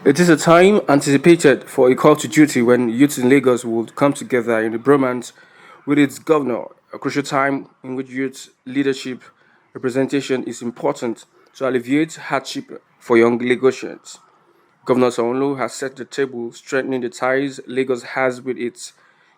It is a time anticipated for a call to duty when youth in Lagos would come together in the bromance with its governor, a crucial time in which youth leadership representation is important to alleviate hardship for young Lagosians. Governor Sanwo Olu has set the table, strengthening the ties Lagos has with its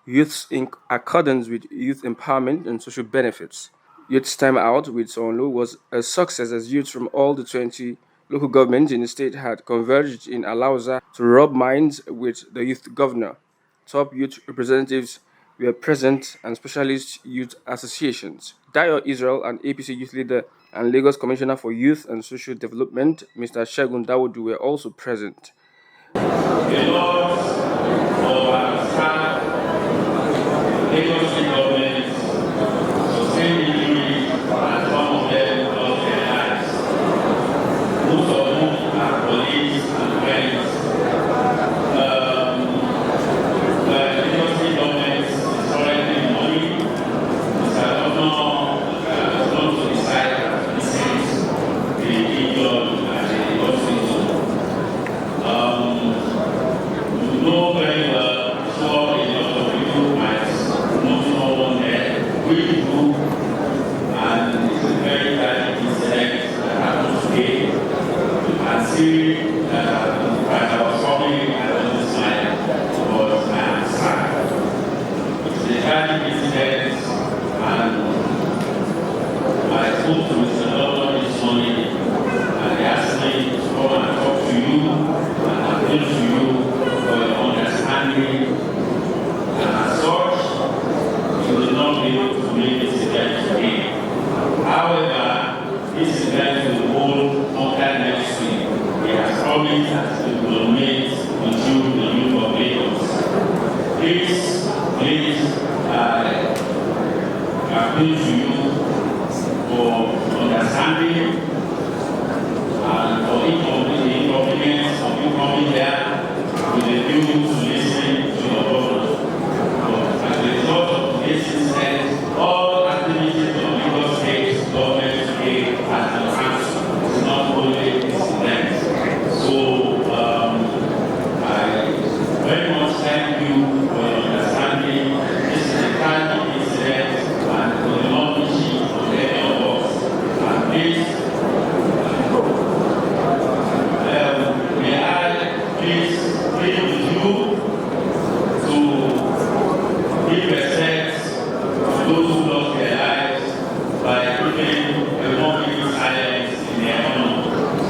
youths in accordance with youth empowerment and social benefits. Youth's time out with Sanwo Olu was a success as youths from all the 20 local governments in the state had converged in Alausa to rub minds with the youth governor. Top youth representatives were present and specialist youth associations. Dio Israel, an APC youth leader and Lagos Commissioner for Youth and Social Development, Mr. Shegun Dawodu, were also present. The laws of our staff, Lagos State government, sustainably transform them of their lives. Most of whom are colleagues and friends. Lagos State government is currently money. Mr. Governor has gone to decide that this is the region and the Lagos State zone. You know very well, sure a lot of people might know someone there. We do, and it's a very tragic incident that happened today. You can see that I was coming and this line, but I am sad. It's a tragic incident, and I spoke to Mr. Governor this morning, and he asked me to come and talk to you and appeal to you for your understanding. And as such, you will not be able to make this event today. However, this event will hold sometime next week. He has promised that he will meet with you, the youth of Lagos. Please, I appeal to you for understanding and for inconvenience of you coming here with a view to listen to your governor. As a result of this incident, all activities of Lagos State government today has been cancelled, not only this event. So I very much thank you for your understanding. This is a tragic incident and we will not wish it on any of us. And please, may I please plead with you to give respect to those who lost their lives by keeping a 1 minute silence in their honor.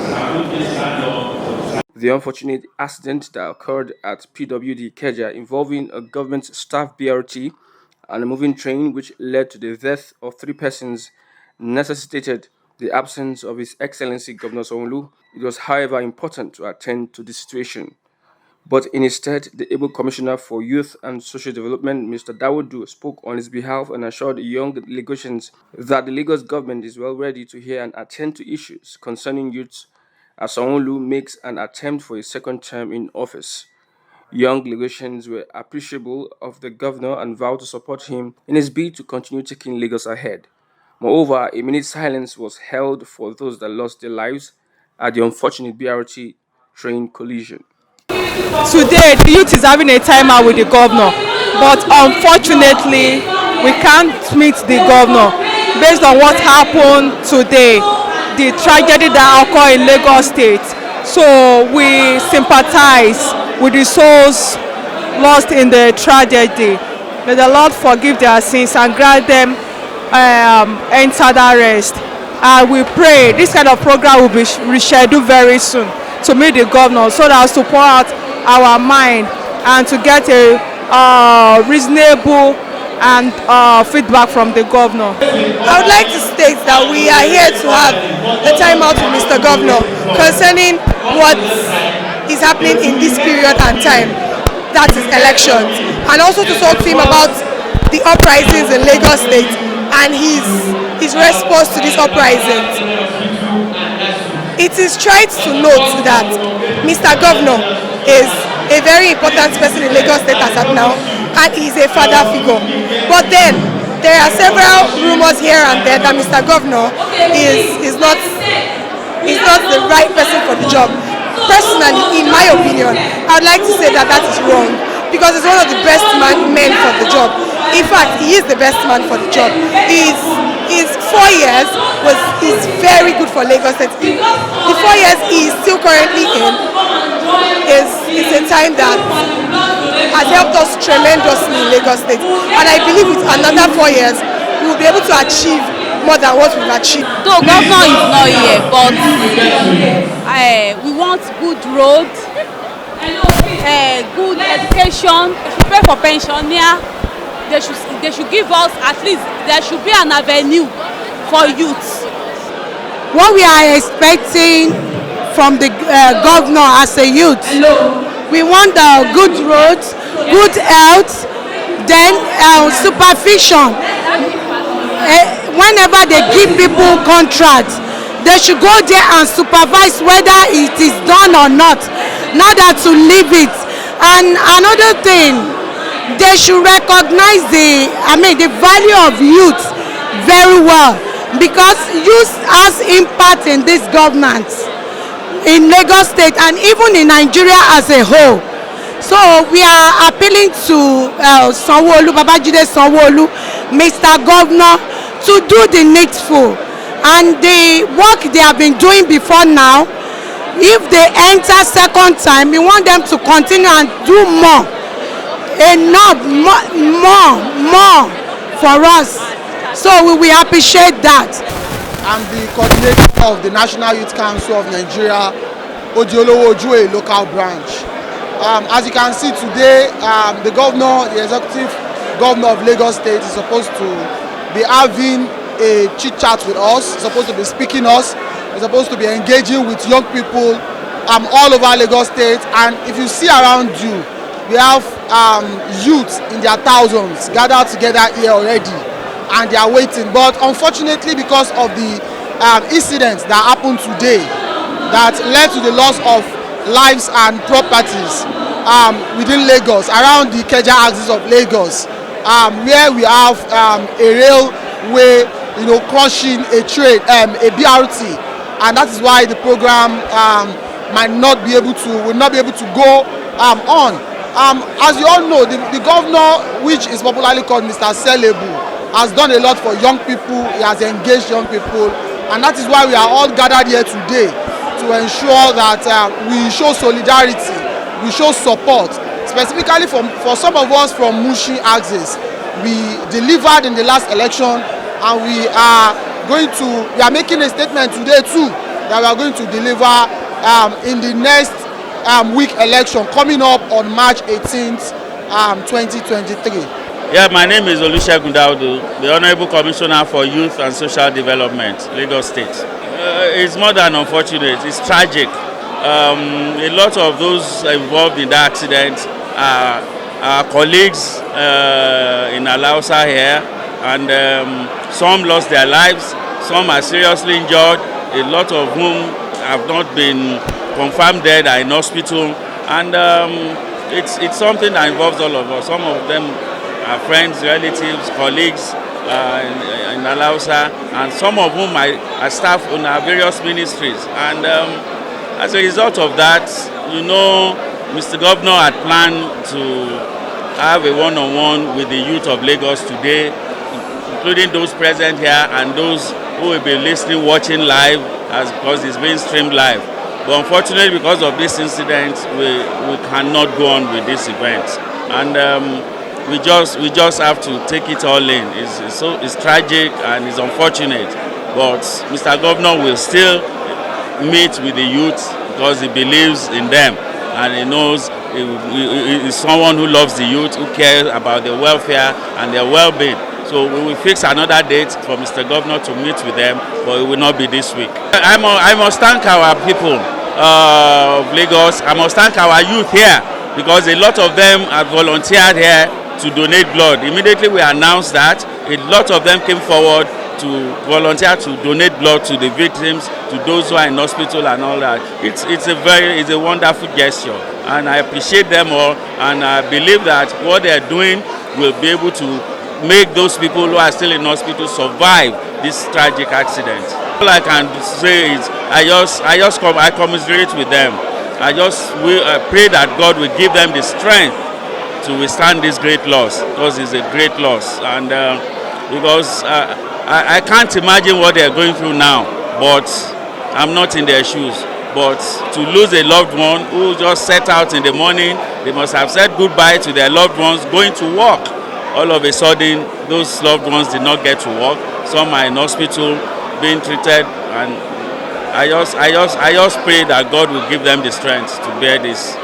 Can we please stand up? The unfortunate accident that occurred at PWD Keja involving a government staff BRT and a moving train which led to the death of 3 persons necessitated the absence of His Excellency Governor Sanwo Olu. It was, however, important to attend to the situation. But instead, the able Commissioner for Youth and Social Development, Mr. Dawodu, spoke on his behalf and assured young Lagosians that the Lagos government is well ready to hear and attend to issues concerning youth as Sanwo Olu makes an attempt for a second term in office. Young Lagosians were appreciable of the governor and vowed to support him in his bid to continue taking Lagos ahead. Moreover, a minute silence was held for those that lost their lives at the unfortunate BRT train collision. Today, the youth is having a time out with the governor, but unfortunately, we can't meet the governor based on what happened today, the tragedy that occurred in Lagos State. So we sympathize with the souls lost in the tragedy. May the Lord forgive their sins and grant them enter that rest. And we pray this kind of program will be rescheduled very soon to meet the governor so that to pour out our mind and to get a reasonable and feedback from the governor. I would like to state that we are here to have a time out with Mr. Governor concerning what is happening in this period and time, that is elections, and also to talk to him about the uprisings in Lagos State and his response to these uprisings. It is tried to note that Mr. Governor is a very important person in Lagos State as of now, and he is a father figure. But then there are several rumors here and there that Mr. Governor is not the right person for the job. personally, in my opinion, I would like to say that that is wrong because he's one of the best men for the job. In fact, he is the best man for the job. His 4 years is very good for Lagos State. The 4 years he is still currently in is a time that has helped us tremendously in Lagos State. And I believe with another 4 years, we will be able to achieve more than what we've achieved. Though governor is not here, but we want good roads, good education. They should pay for pensioner. They should give us, at least there should be an avenue for youth. What we are expecting from the governor as a youth, we want good roads, good health, then supervision. Whenever they give people contracts, they should go there and supervise whether it is done or not that to leave it. And another thing, they should recognize the value of youth very well, because youth has impact in this government in Lagos State and even in Nigeria as a whole. So we are appealing to Sanwo Olu, Babajide Sanwo Olu, Mr. Governor, to do the needful, and the work they have been doing before now, if they enter second time, we want them to continue and do more, enough, more for us. So we will appreciate that. I'm the coordinator of the National Youth Council of Nigeria, Odiolowo Ojue local branch. As you can see today, the governor, the executive governor of Lagos State, is supposed to be having a chit chat with us, is supposed to be speaking us, is supposed to be engaging with young people all over Lagos State. And if you see around you, we have youth in their thousands gathered together here already, and they are waiting. But unfortunately, because of the incidents that happened today that led to the loss of lives and properties within Lagos, around the Ikeja axis of Lagos, where we have a railway, crushing a train, a BRT, and that is why the program will not be able to go on. As you all know, the governor, which is popularly called Mr. Selebu, has done a lot for young people. He has engaged young people, and that is why we are all gathered here today, to ensure that we show solidarity, we show support, specifically for some of us from Mushi axis. We delivered in the last election, and we are making a statement today too, that we are going to deliver in the next week election coming up on March 18th, 2023. Yeah, my name is Olusegun Daudu, the Honorable Commissioner for Youth and Social Development, Lagos State. It's more than unfortunate, it's tragic. A lot of those involved in the accident are our colleagues in Alausa here, and some lost their lives, some are seriously injured, a lot of whom have not been confirmed dead, are in hospital, and it's something that involves all of us. Some of them are friends, relatives, colleagues in Alausa, and some of whom are staff on our various ministries. And as a result of that, Mr. Governor had planned to have a one-on-one with the youth of Lagos today, including those present here and those who will be listening, watching live, because it's being streamed live. But unfortunately, because of this incident, we cannot go on with this event, and we just have to take it all in. It's tragic and it's unfortunate, but Mr. Governor will still meet with the youth because he believes in them, and he knows he is someone who loves the youth, who cares about their welfare and their well-being. So we will fix another date for Mr. Governor to meet with them, but it will not be this week. I must thank our people of Lagos. I must thank our youth here, because a lot of them have volunteered here to donate blood. Immediately we announced that, a lot of them came forward to volunteer to donate blood to the victims, to those who are in hospital and all that. It's a wonderful gesture, and I appreciate them all, and I believe that what they are doing will be able to make those people who are still in hospital survive this tragic accident. All I can say is I commiserate with them. I pray that God will give them the strength to withstand this great loss, because it's a great loss. And because I can't imagine what they're going through now, but I'm not in their shoes. But to lose a loved one who just set out in the morning, they must have said goodbye to their loved ones going to work. All of a sudden, those loved ones did not get to work. Some are in hospital being treated, and I just pray that God will give them the strength to bear this.